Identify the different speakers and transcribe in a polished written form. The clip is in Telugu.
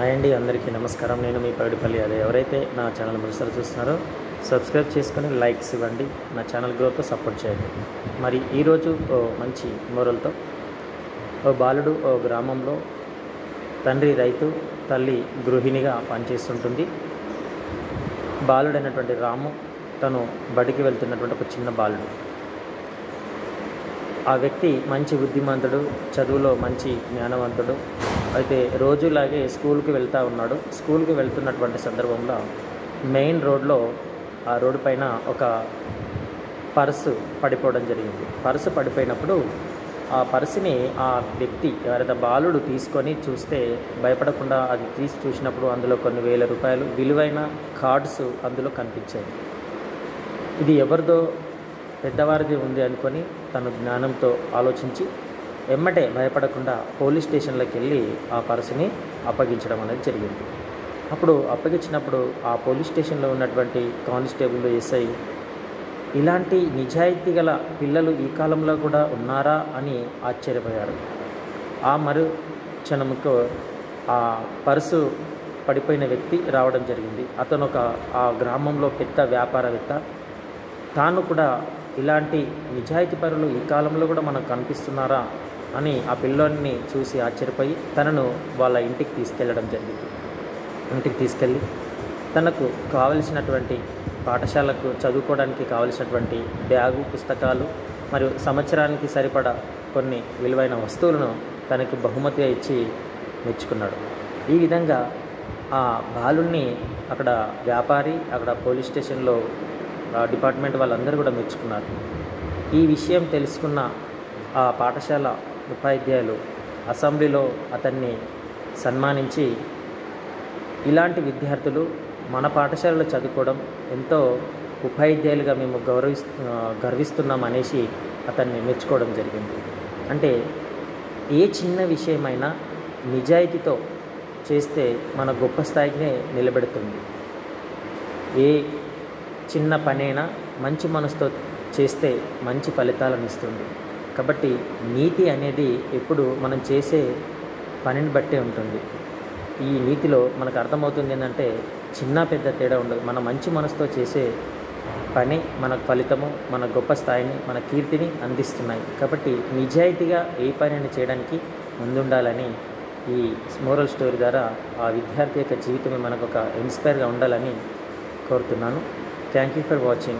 Speaker 1: హాయ్ అండి, అందరికీ నమస్కారం. నేను మీ పైడిపల్లి అదే. ఎవరైతే నా ఛానల్ మొదటిసారి చూస్తున్నారో సబ్స్క్రైబ్ చేసుకొని లైక్స్ ఇవ్వండి, నా ఛానల్ గ్రోత్లో సపోర్ట్ చేయండి. మరి ఈరోజు మంచి మోరల్తో ఓ బాలుడు గ్రామంలో తండ్రి రైతు, తల్లి గృహిణిగా పనిచేస్తుంటుంది. బాలుడైనటువంటి రాము తను బడికి వెళ్తున్నటువంటి ఒక చిన్న బాలుడు. ఆ వ్యక్తి మంచి బుద్ధిమంతుడు, చదువులో మంచి జ్ఞానవంతుడు. అయితే రోజులాగే స్కూల్కి వెళ్తూ ఉన్నాడు. స్కూల్కి వెళ్తున్నటువంటి సందర్భంలో మెయిన్ రోడ్లో ఆ రోడ్డు పైన ఒక పర్సు పడిపోవడం జరిగింది. పర్సు పడిపోయినప్పుడు ఆ పర్సుని ఆ వ్యక్తి ఎవరైతే బాలుడు తీసుకొని చూస్తే భయపడకుండా అది తీసి చూసినప్పుడు అందులో కొన్ని వేల రూపాయలు విలువైన కార్డ్స్ అందులో కనిపించాయి. ఇది ఎవరిదో పెద్దవారిది ఉంది అనుకొని తను జ్ఞానంతో ఆలోచించి ఎమ్మటే భయపడకుండా పోలీస్ స్టేషన్లోకి వెళ్ళి ఆ పర్సుని అప్పగించడం అనేది జరిగింది. అప్పుడు అప్పగించినప్పుడు ఆ పోలీస్ స్టేషన్లో ఉన్నటువంటి కానిస్టేబుల్, ఎస్ఐ ఇలాంటి నిజాయితీ గల పిల్లలు ఈ కాలంలో కూడా ఉన్నారా అని ఆశ్చర్యపోయారు. ఆ మరు క్షణంకు ఆ పర్సు పడిపోయిన వ్యక్తి రావడం జరిగింది. అతను ఆ గ్రామంలో పెద్ద వ్యాపారవేత్త. తాను కూడా ఇలాంటి నిజాయితీ పరులు ఈ కాలంలో కూడా మనకు కనిపిస్తున్నారా అని ఆ పిల్లోడిని చూసి ఆశ్చర్యపోయి తనను వాళ్ళ ఇంటికి తీసుకెళ్ళడం జరిగింది. ఇంటికి తీసుకెళ్ళి తనకు కావలసినటువంటి పాఠశాలకు చదువుకోవడానికి కావలసినటువంటి బ్యాగు, పుస్తకాలు మరియు సంవత్సరానికి సరిపడా కొన్ని విలువైన వస్తువులను తనకు బహుమతిగా ఇచ్చి మెచ్చుకున్నాడు. ఈ విధంగా ఆ బాలుణ్ణి అక్కడ వ్యాపారి, అక్కడ పోలీస్ స్టేషన్లో డిపార్ట్మెంట్ వాళ్ళందరూ కూడా మెచ్చుకున్నారు. ఈ విషయం తెలుసుకున్న ఆ పాఠశాల ఉపాధ్యాయులు అసెంబ్లీలో అతన్ని సన్మానించి, ఇలాంటి విద్యార్థులు మన పాఠశాలలో చదువుకోవడం ఎంతో ఉపాధ్యాయులుగా మేము గర్విస్తున్నాం అనేసి అతన్ని మెచ్చుకోవడం జరిగింది. అంటే ఏ చిన్న విషయమైనా నిజాయితీతో చేస్తే మన గొప్ప స్థాయినే నిలబెడుతుంది. ఏ చిన్న పనైనా మంచి మనసుతో చేస్తే మంచి ఫలితాలను ఇస్తుంది. కాబట్టి నీతి అనేది ఎప్పుడు మనం చేసే పనిని బట్టే ఉంటుంది. ఈ నీతిలో మనకు అర్థమవుతుంది ఏంటంటే చిన్న పెద్ద తేడా ఉండదు. మన మంచి మనసుతో చేసే పని మన ఫలితము, మన గొప్ప స్థాయిని, మన కీర్తిని అందిస్తున్నాయి. కాబట్టి నిజాయితీగా ఏ పనిని చేయడానికి ముందుండాలని ఈ మోరల్ స్టోరీ ద్వారా ఆ విద్యార్థి యొక్క జీవితమే మనకు ఒక ఇన్స్పైర్గా ఉండాలని కోరుతున్నాను. Thank you for watching.